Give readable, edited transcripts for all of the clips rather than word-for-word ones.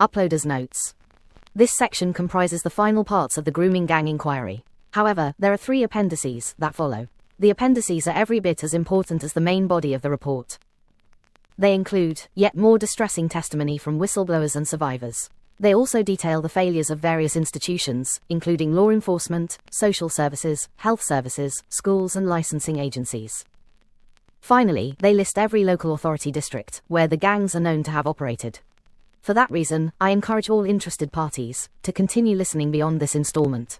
Uploaders notes. This section comprises the final parts of the grooming gang inquiry. However, there are 3 appendices that follow. The appendices are every bit as important as the main body of the report. They include yet more distressing testimony from whistleblowers and survivors. They also detail the failures of various institutions, including law enforcement, social services, health services, schools and licensing agencies. Finally, they list every local authority district where the gangs are known to have operated. For that reason, I encourage all interested parties to continue listening beyond this installment.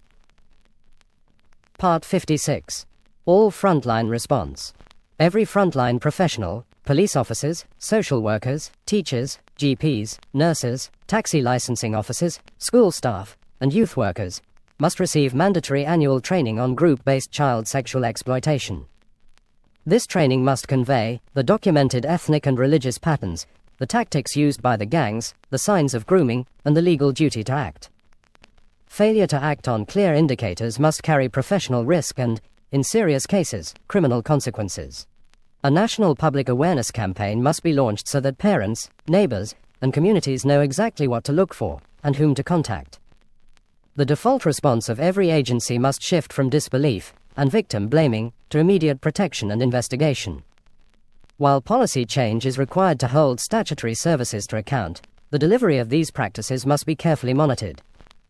Part 56. All frontline response. Every frontline professional, police officers, social workers, teachers, GPs, nurses, taxi licensing officers, school staff, and youth workers, must receive mandatory annual training on group-based child sexual exploitation. This training must convey the documented ethnic and religious patterns, the tactics used by the gangs, the signs of grooming, and the legal duty to act. Failure to act on clear indicators must carry professional risk and, in serious cases, criminal consequences. A national public awareness campaign must be launched so that parents, neighbors, and communities know exactly what to look for and whom to contact. The default response of every agency must shift from disbelief and victim blaming to immediate protection and investigation. While policy change is required to hold statutory services to account, the delivery of these practices must be carefully monitored.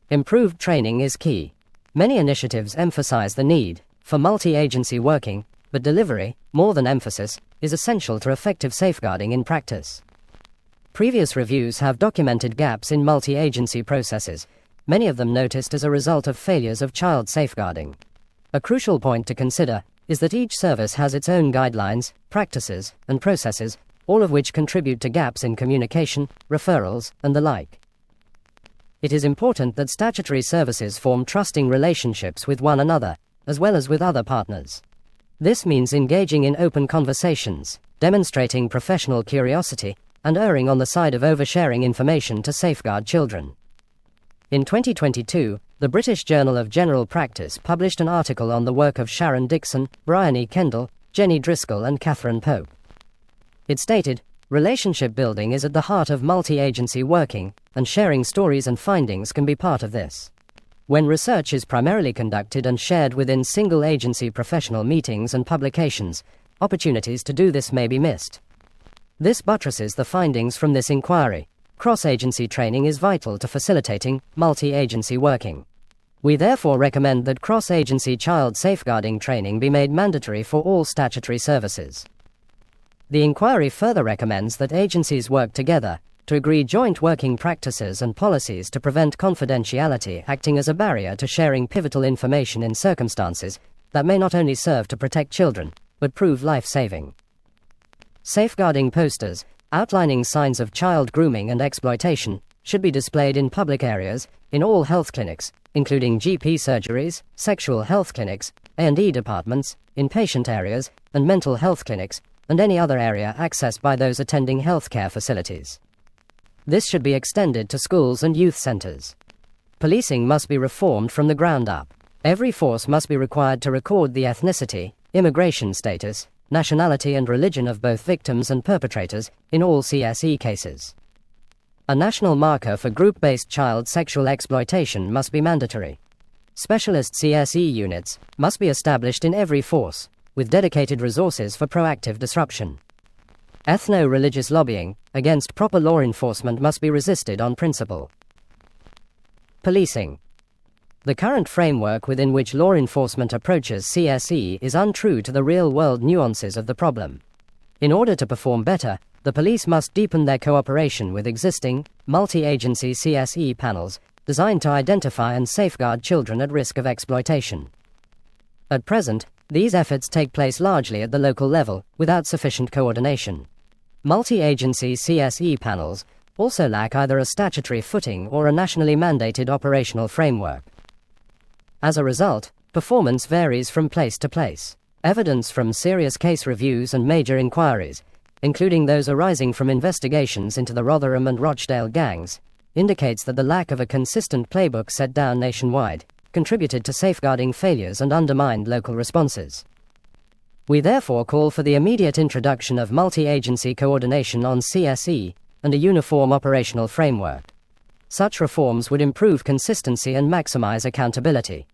Improved training is key. Many initiatives emphasize the need for multi-agency working, but delivery, more than emphasis, is essential to effective safeguarding in practice. Previous reviews have documented gaps in multi-agency processes, many of them noticed as a result of failures of child safeguarding. A crucial point to consider is that each service has its own guidelines, practices, and processes, all of which contribute to gaps in communication, referrals, and the like. It is important that statutory services form trusting relationships with one another, as well as with other partners. This means engaging in open conversations, demonstrating professional curiosity, and erring on the side of oversharing information to safeguard children. In 2022, the British Journal of General Practice published an article on the work of Sharon Dixon, Brian E. Kendall, Jenny Driscoll and Catherine Pope. It stated, "Relationship building is at the heart of multi-agency working, and sharing stories and findings can be part of this. When research is primarily conducted and shared within single-agency professional meetings and publications, opportunities to do this may be missed." This buttresses the findings from this inquiry. Cross-agency training is vital to facilitating multi-agency working. We therefore recommend that cross-agency child safeguarding training be made mandatory for all statutory services. The inquiry further recommends that agencies work together to agree joint working practices and policies to prevent confidentiality acting as a barrier to sharing pivotal information in circumstances that may not only serve to protect children, but prove life-saving. Safeguarding posters, outlining signs of child grooming and exploitation, should be displayed in public areas, in all health clinics, including GP surgeries, sexual health clinics, A&E departments, inpatient areas, and mental health clinics, and any other area accessed by those attending healthcare facilities. This should be extended to schools and youth centers. Policing must be reformed from the ground up. Every force must be required to record the ethnicity, immigration status, nationality and religion of both victims and perpetrators in all CSE cases. A national marker for group-based child sexual exploitation must be mandatory. Specialist CSE units must be established in every force, with dedicated resources for proactive disruption. Ethno-religious lobbying against proper law enforcement must be resisted on principle. Policing. The current framework within which law enforcement approaches CSE is untrue to the real-world nuances of the problem. In order to perform better, the police must deepen their cooperation with existing, multi-agency CSE panels designed to identify and safeguard children at risk of exploitation. At present, these efforts take place largely at the local level, without sufficient coordination. Multi-agency CSE panels also lack either a statutory footing or a nationally mandated operational framework. As a result, performance varies from place to place. Evidence from serious case reviews and major inquiries, including those arising from investigations into the Rotherham and Rochdale gangs, indicates that the lack of a consistent playbook set down nationwide contributed to safeguarding failures and undermined local responses. We therefore call for the immediate introduction of multi-agency coordination on CSE and a uniform operational framework. Such reforms would improve consistency and maximize accountability.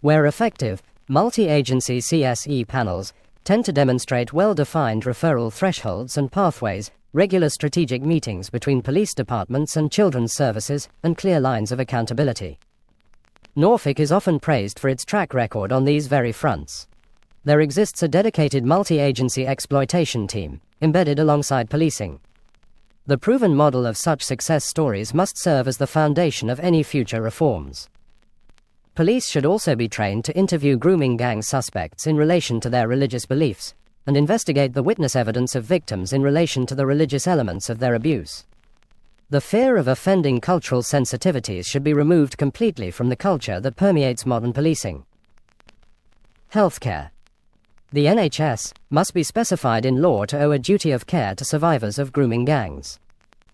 Where effective, multi-agency CSE panels tend to demonstrate well-defined referral thresholds and pathways, regular strategic meetings between police departments and children's services, and clear lines of accountability. Norfolk is often praised for its track record on these very fronts. There exists a dedicated multi-agency exploitation team, embedded alongside policing. The proven model of such success stories must serve as the foundation of any future reforms. Police should also be trained to interview grooming gang suspects in relation to their religious beliefs, and investigate the witness evidence of victims in relation to the religious elements of their abuse. The fear of offending cultural sensitivities should be removed completely from the culture that permeates modern policing. Healthcare. The NHS must be specified in law to owe a duty of care to survivors of grooming gangs.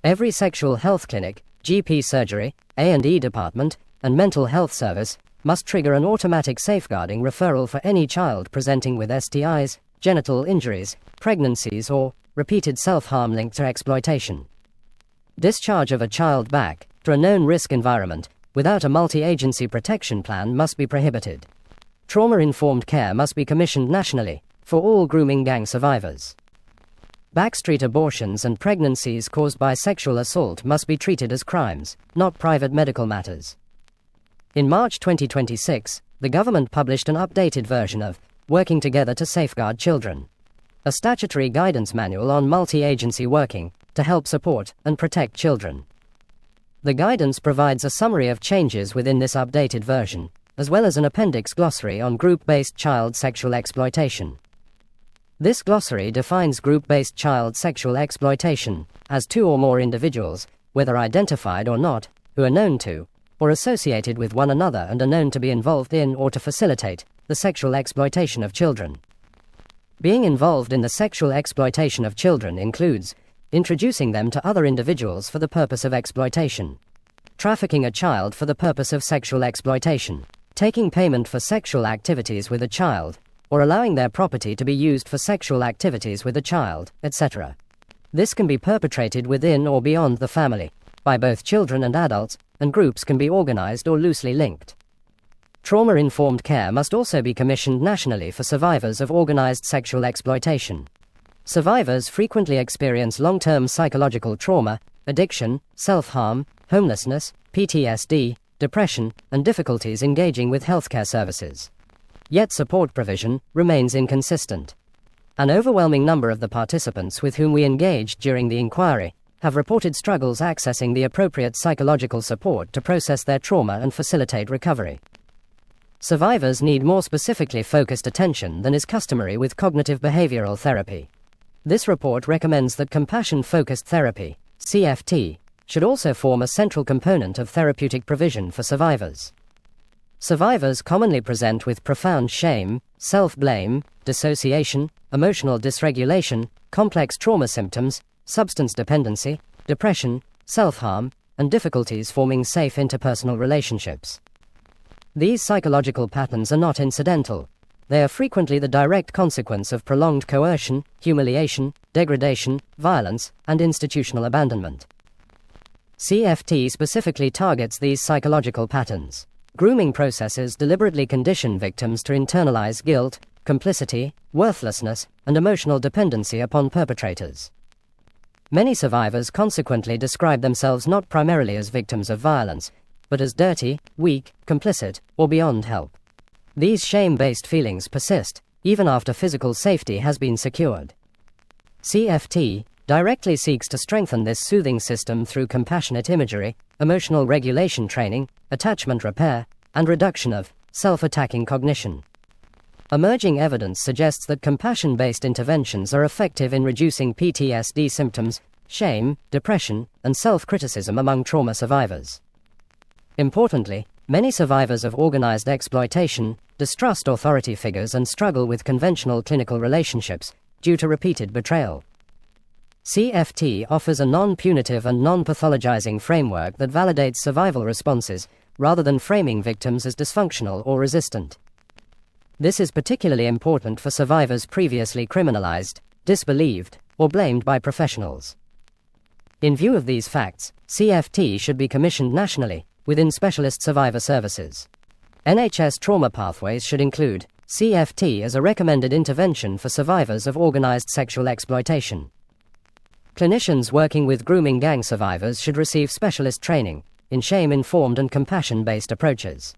Every sexual health clinic, GP surgery, A&E department, and mental health service must trigger an automatic safeguarding referral for any child presenting with STIs, genital injuries, pregnancies, or repeated self-harm linked to exploitation. Discharge of a child back to a known risk environment without a multi-agency protection plan must be prohibited. Trauma-informed care must be commissioned nationally for all grooming gang survivors. Backstreet abortions and pregnancies caused by sexual assault must be treated as crimes, not private medical matters. In March 2026, the government published an updated version of Working Together to Safeguard Children, a statutory guidance manual on multi-agency working to help support and protect children. The guidance provides a summary of changes within this updated version, as well as an appendix glossary on group-based child sexual exploitation. This glossary defines group-based child sexual exploitation as two or more individuals, whether identified or not, who are known to, or associated with one another and are known to be involved in or to facilitate the sexual exploitation of children. Being involved in the sexual exploitation of children includes introducing them to other individuals for the purpose of exploitation, trafficking a child for the purpose of sexual exploitation, taking payment for sexual activities with a child, or allowing their property to be used for sexual activities with a child, etc. This can be perpetrated within or beyond the family, by both children and adults, and groups can be organized or loosely linked. Trauma-informed care must also be commissioned nationally for survivors of organized sexual exploitation. Survivors frequently experience long-term psychological trauma, addiction, self-harm, homelessness, PTSD, depression, and difficulties engaging with healthcare services. Yet support provision remains inconsistent. An overwhelming number of the participants with whom we engaged during the inquiry have reported struggles accessing the appropriate psychological support to process their trauma and facilitate recovery. Survivors need more specifically focused attention than is customary with cognitive behavioral therapy. This report recommends that compassion-focused therapy, CFT, should also form a central component of therapeutic provision for survivors. Survivors commonly present with profound shame, self-blame, dissociation, emotional dysregulation, complex trauma symptoms, substance dependency, depression, self-harm, and difficulties forming safe interpersonal relationships. These psychological patterns are not incidental. They are frequently the direct consequence of prolonged coercion, humiliation, degradation, violence, and institutional abandonment. CFT specifically targets these psychological patterns. Grooming processes deliberately condition victims to internalize guilt, complicity, worthlessness, and emotional dependency upon perpetrators. Many survivors consequently describe themselves not primarily as victims of violence, but as dirty, weak, complicit, or beyond help. These shame-based feelings persist, even after physical safety has been secured. CFT directly seeks to strengthen this soothing system through compassionate imagery, emotional regulation training, attachment repair, and reduction of self-attacking cognition. Emerging evidence suggests that compassion-based interventions are effective in reducing PTSD symptoms, shame, depression, and self-criticism among trauma survivors. Importantly, many survivors of organized exploitation distrust authority figures and struggle with conventional clinical relationships due to repeated betrayal. CFT offers a non-punitive and non-pathologizing framework that validates survival responses rather than framing victims as dysfunctional or resistant. This is particularly important for survivors previously criminalized, disbelieved, or blamed by professionals. In view of these facts, CFT should be commissioned nationally, within specialist survivor services. NHS trauma pathways should include CFT as a recommended intervention for survivors of organized sexual exploitation. Clinicians working with grooming gang survivors should receive specialist training in shame-informed and compassion-based approaches.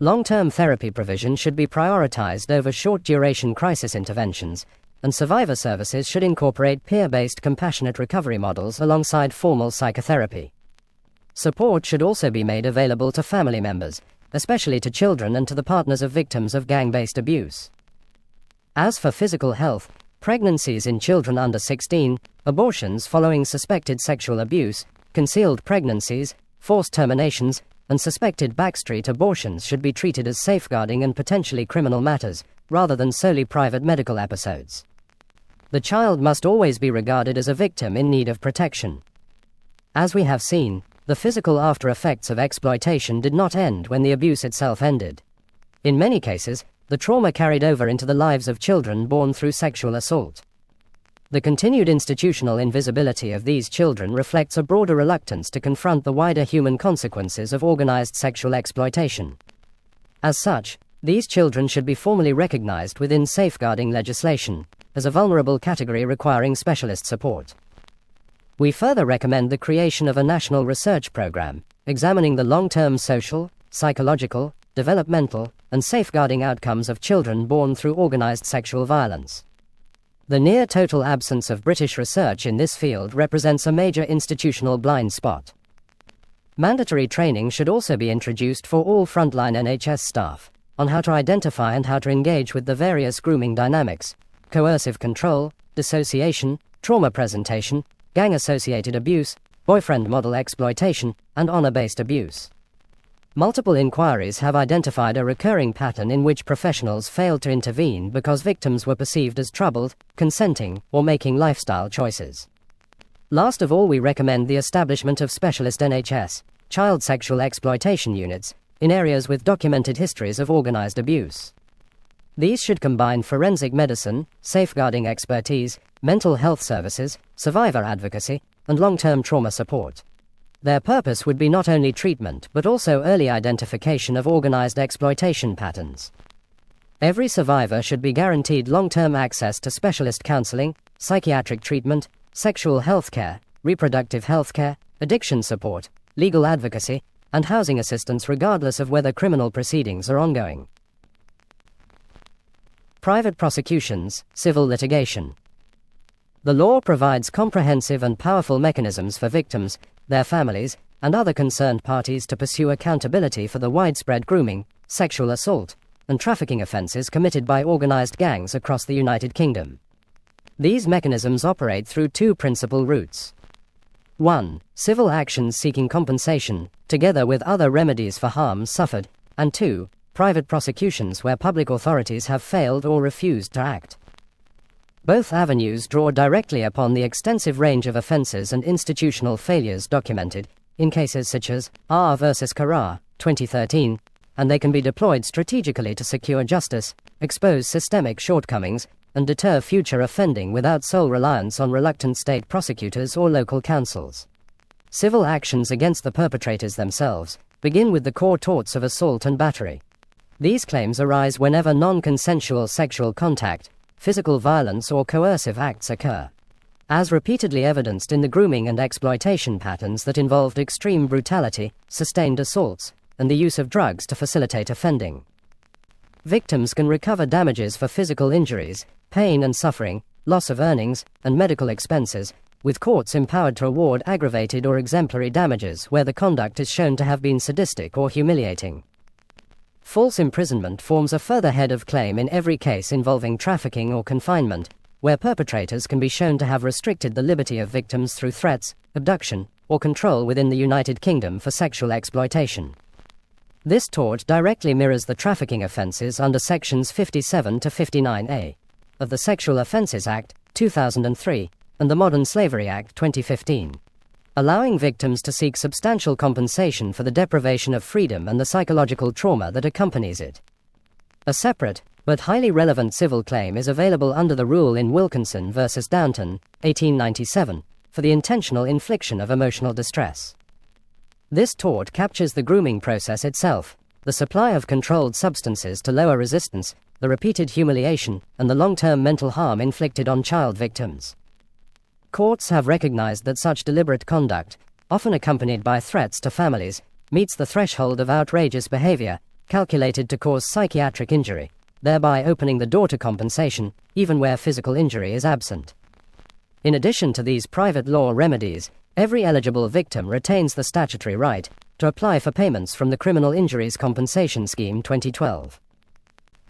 Long-term therapy provision should be prioritized over short-duration crisis interventions, and survivor services should incorporate peer-based compassionate recovery models alongside formal psychotherapy. Support should also be made available to family members, especially to children and to the partners of victims of gang-based abuse. As for physical health, pregnancies in children under 16, abortions following suspected sexual abuse, concealed pregnancies, forced terminations, and suspected backstreet abortions should be treated as safeguarding and potentially criminal matters, rather than solely private medical episodes. The child must always be regarded as a victim in need of protection. As we have seen, the physical after effects of exploitation did not end when the abuse itself ended. In many cases, the trauma carried over into the lives of children born through sexual assault. The continued institutional invisibility of these children reflects a broader reluctance to confront the wider human consequences of organized sexual exploitation. As such, these children should be formally recognized within safeguarding legislation, as a vulnerable category requiring specialist support. We further recommend the creation of a national research program, examining the long-term social, psychological, developmental, and safeguarding outcomes of children born through organized sexual violence. The near-total absence of British research in this field represents a major institutional blind spot. Mandatory training should also be introduced for all frontline NHS staff, on how to identify and how to engage with the various grooming dynamics, coercive control, dissociation, trauma presentation, gang-associated abuse, boyfriend model exploitation, and honor-based abuse. Multiple inquiries have identified a recurring pattern in which professionals failed to intervene because victims were perceived as troubled, consenting, or making lifestyle choices. Last of all, we recommend the establishment of specialist NHS, child sexual exploitation units, in areas with documented histories of organized abuse. These should combine forensic medicine, safeguarding expertise, mental health services, survivor advocacy, and long-term trauma support. Their purpose would be not only treatment but also early identification of organized exploitation patterns. Every survivor should be guaranteed long-term access to specialist counseling, psychiatric treatment, sexual health care, reproductive health care, addiction support, legal advocacy, and housing assistance regardless of whether criminal proceedings are ongoing. Private prosecutions, civil litigation. The law provides comprehensive and powerful mechanisms for victims, their families, and other concerned parties to pursue accountability for the widespread grooming, sexual assault, and trafficking offenses committed by organized gangs across the United Kingdom. These mechanisms operate through two principal routes. 1. Civil actions seeking compensation, together with other remedies for harm suffered, and 2. Private prosecutions where public authorities have failed or refused to act. Both avenues draw directly upon the extensive range of offenses and institutional failures documented, in cases such as R versus Carrar, 2013, and they can be deployed strategically to secure justice, expose systemic shortcomings, and deter future offending without sole reliance on reluctant state prosecutors or local councils. Civil actions against the perpetrators themselves begin with the core torts of assault and battery. These claims arise whenever non-consensual sexual contact, physical violence or coercive acts occur. As repeatedly evidenced in the grooming and exploitation patterns that involved extreme brutality, sustained assaults, and the use of drugs to facilitate offending. Victims can recover damages for physical injuries, pain and suffering, loss of earnings, and medical expenses, with courts empowered to award aggravated or exemplary damages where the conduct is shown to have been sadistic or humiliating. False imprisonment forms a further head of claim in every case involving trafficking or confinement, where perpetrators can be shown to have restricted the liberty of victims through threats, abduction, or control within the United Kingdom for sexual exploitation. This tort directly mirrors the trafficking offences under Sections 57 to 59A of the Sexual Offences Act, 2003, and the Modern Slavery Act, 2015. Allowing victims to seek substantial compensation for the deprivation of freedom and the psychological trauma that accompanies it. A separate, but highly relevant civil claim is available under the rule in Wilkinson v. Downton, 1897, for the intentional infliction of emotional distress. This tort captures the grooming process itself, the supply of controlled substances to lower resistance, the repeated humiliation, and the long-term mental harm inflicted on child victims. Courts have recognized that such deliberate conduct, often accompanied by threats to families, meets the threshold of outrageous behavior, calculated to cause psychiatric injury, thereby opening the door to compensation, even where physical injury is absent. In addition to these private law remedies, every eligible victim retains the statutory right to apply for payments from the Criminal Injuries Compensation Scheme 2012.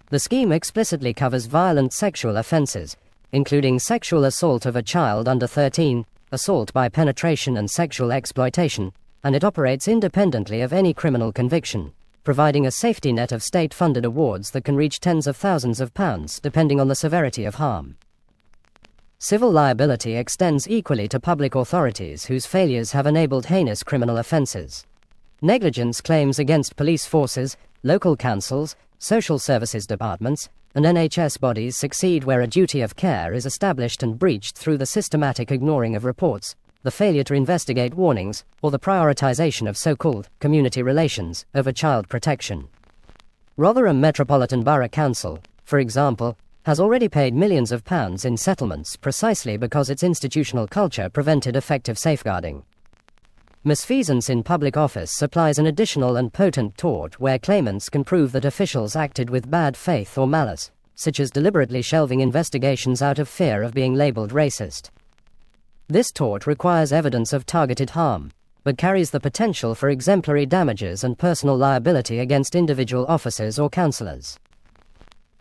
The scheme explicitly covers violent sexual offences, including sexual assault of a child under 13, assault by penetration and sexual exploitation, and it operates independently of any criminal conviction, providing a safety net of state-funded awards that can reach tens of thousands of pounds depending on the severity of harm. Civil liability extends equally to public authorities whose failures have enabled heinous criminal offences. Negligence claims against police forces, local councils, social services departments, and NHS bodies succeed where a duty of care is established and breached through the systematic ignoring of reports, the failure to investigate warnings, or the prioritisation of so-called community relations over child protection. Rotherham Metropolitan Borough Council, for example, has already paid millions of pounds in settlements precisely because its institutional culture prevented effective safeguarding. Misfeasance in public office supplies an additional and potent tort where claimants can prove that officials acted with bad faith or malice, such as deliberately shelving investigations out of fear of being labelled racist. This tort requires evidence of targeted harm, but carries the potential for exemplary damages and personal liability against individual officers or councillors.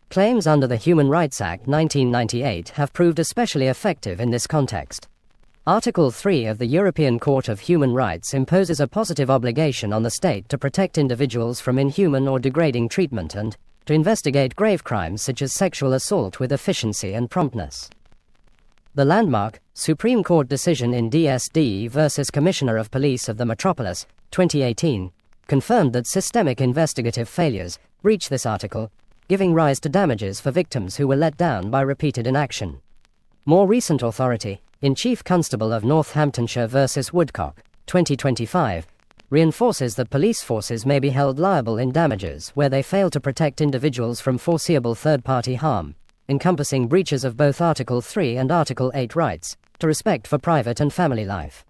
Claims under the Human Rights Act 1998 have proved especially effective in this context. Article 3 of the European Court of Human Rights imposes a positive obligation on the state to protect individuals from inhuman or degrading treatment and to investigate grave crimes such as sexual assault with efficiency and promptness. The landmark Supreme Court decision in DSD versus Commissioner of Police of the Metropolis, 2018, confirmed that systemic investigative failures breach this article, giving rise to damages for victims who were let down by repeated inaction. More recent authority, in Chief Constable of Northamptonshire versus Woodcock, 2025, reinforces that police forces may be held liable in damages where they fail to protect individuals from foreseeable third-party harm, encompassing breaches of both Article 3 and Article 8 rights to respect for private and family life.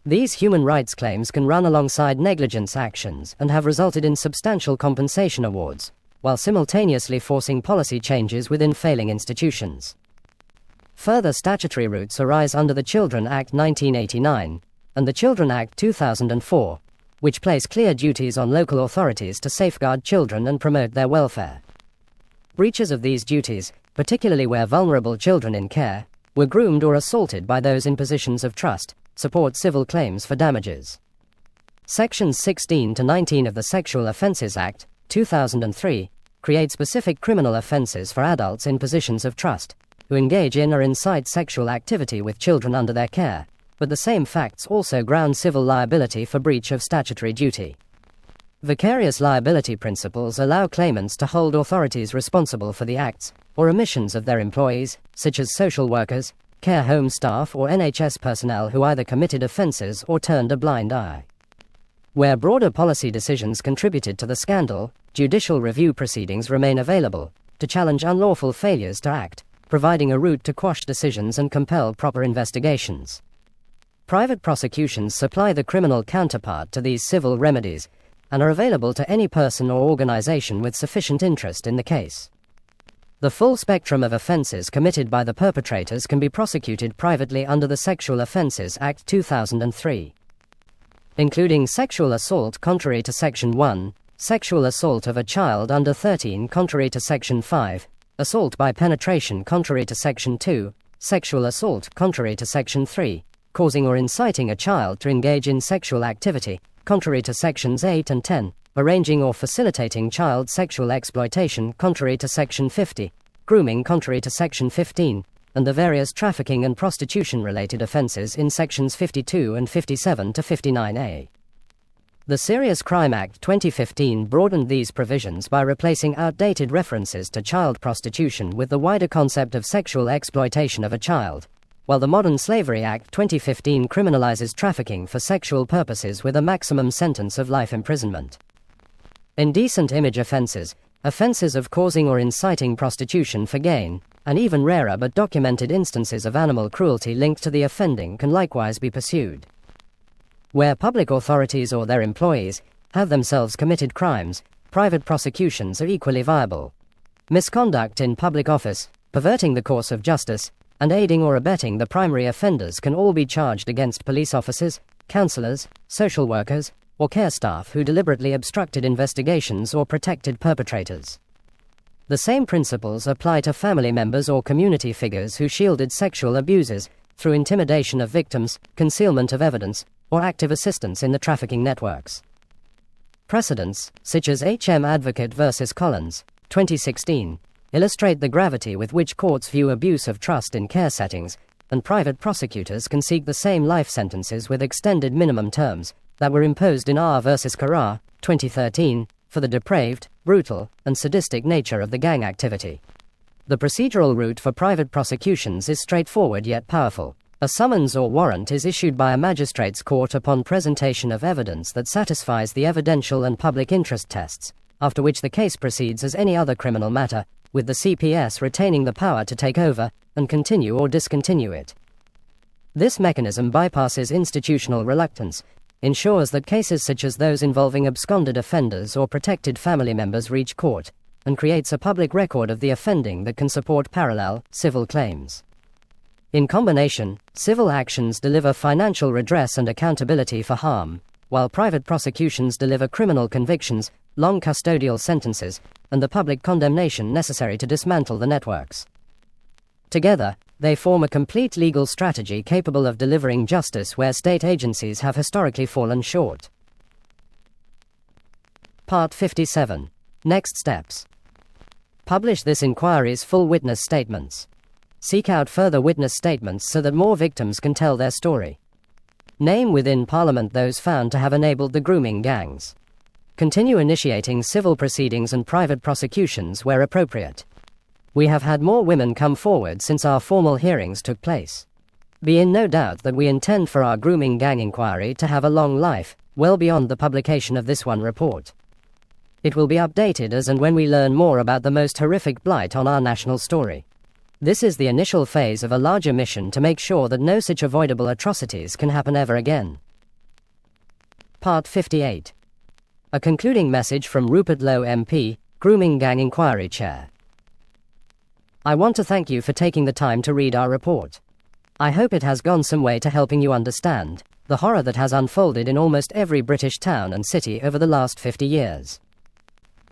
These human rights claims can run alongside negligence actions and have resulted in substantial compensation awards, while simultaneously forcing policy changes within failing institutions. Further statutory routes arise under the Children Act 1989 and the Children Act 2004, which place clear duties on local authorities to safeguard children and promote their welfare. Breaches of these duties, particularly where vulnerable children in care were groomed or assaulted by those in positions of trust, support civil claims for damages. Sections 16 to 19 of the Sexual Offences Act 2003 create specific criminal offences for adults in positions of trust who engage in or incite sexual activity with children under their care, but the same facts also ground civil liability for breach of statutory duty. Vicarious liability principles allow claimants to hold authorities responsible for the acts or omissions of their employees, such as social workers, care home staff or NHS personnel who either committed offences or turned a blind eye. Where broader policy decisions contributed to the scandal, judicial review proceedings remain available to challenge unlawful failures to act, providing a route to quash decisions and compel proper investigations. Private prosecutions supply the criminal counterpart to these civil remedies and are available to any person or organisation with sufficient interest in the case. The full spectrum of offences committed by the perpetrators can be prosecuted privately under the Sexual Offences Act 2003. Including sexual assault contrary to Section 1, sexual assault of a child under 13 contrary to Section 5, assault by penetration contrary to Section 2, sexual assault contrary to Section 3, causing or inciting a child to engage in sexual activity contrary to Sections 8 and 10, arranging or facilitating child sexual exploitation contrary to Section 50, grooming contrary to Section 15, and the various trafficking and prostitution-related offences in Sections 52 and 57 to 59A. The Serious Crime Act 2015 broadened these provisions by replacing outdated references to child prostitution with the wider concept of sexual exploitation of a child, while the Modern Slavery Act 2015 criminalizes trafficking for sexual purposes with a maximum sentence of life imprisonment. Indecent image offenses, offenses of causing or inciting prostitution for gain, and even rarer but documented instances of animal cruelty linked to the offending can likewise be pursued. Where public authorities or their employees have themselves committed crimes, private prosecutions are equally viable. Misconduct in public office, perverting the course of justice, and aiding or abetting the primary offenders can all be charged against police officers, counselors, social workers, or care staff who deliberately obstructed investigations or protected perpetrators. The same principles apply to family members or community figures who shielded sexual abusers through intimidation of victims, concealment of evidence, or active assistance in the trafficking networks. Precedents, such as H.M. Advocate v. Collins, 2016, illustrate the gravity with which courts view abuse of trust in care settings, and private prosecutors can seek the same life sentences with extended minimum terms that were imposed in R v. Carrar, 2013, for the depraved, brutal, and sadistic nature of the gang activity. The procedural route for private prosecutions is straightforward yet powerful. A summons or warrant is issued by a magistrate's court upon presentation of evidence that satisfies the evidential and public interest tests, after which the case proceeds as any other criminal matter, with the CPS retaining the power to take over and continue or discontinue it. This mechanism bypasses institutional reluctance, ensures that cases such as those involving absconded offenders or protected family members reach court, and creates a public record of the offending that can support parallel, civil claims. In combination, civil actions deliver financial redress and accountability for harm, while private prosecutions deliver criminal convictions, long custodial sentences, and the public condemnation necessary to dismantle the networks. Together, they form a complete legal strategy capable of delivering justice where state agencies have historically fallen short. Part 57. Next steps. Publish this inquiry's full witness statements. Seek out further witness statements so that more victims can tell their story. Name within Parliament those found to have enabled the grooming gangs. Continue initiating civil proceedings and private prosecutions where appropriate. We have had more women come forward since our formal hearings took place. Be in no doubt that we intend for our grooming gang inquiry to have a long life, well beyond the publication of this one report. It will be updated as and when we learn more about the most horrific blight on our national story. This is the initial phase of a larger mission to make sure that no such avoidable atrocities can happen ever again. Part 58. A concluding message from Rupert Lowe MP, Grooming Gang Inquiry Chair. I want to thank you for taking the time to read our report. I hope it has gone some way to helping you understand the horror that has unfolded in almost every British town and city over the last 50 years.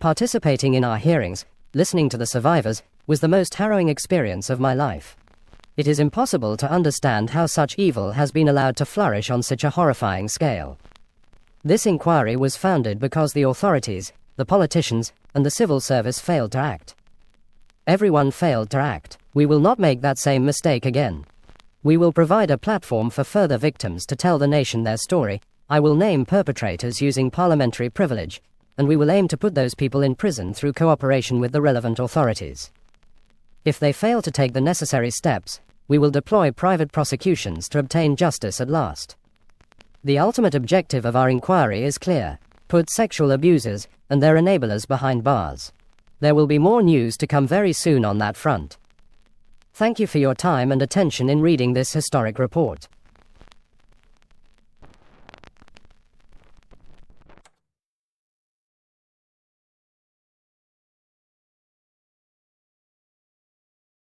Participating in our hearings, listening to the survivors, was the most harrowing experience of my life. It is impossible to understand how such evil has been allowed to flourish on such a horrifying scale. This inquiry was founded because the authorities, the politicians, and the civil service failed to act. Everyone failed to act. We will not make that same mistake again. We will provide a platform for further victims to tell the nation their story. I will name perpetrators using parliamentary privilege, and we will aim to put those people in prison through cooperation with the relevant authorities. If they fail to take the necessary steps, we will deploy private prosecutions to obtain justice at last. The ultimate objective of our inquiry is clear: put sexual abusers and their enablers behind bars. There will be more news to come very soon on that front. Thank you for your time and attention in reading this historic report.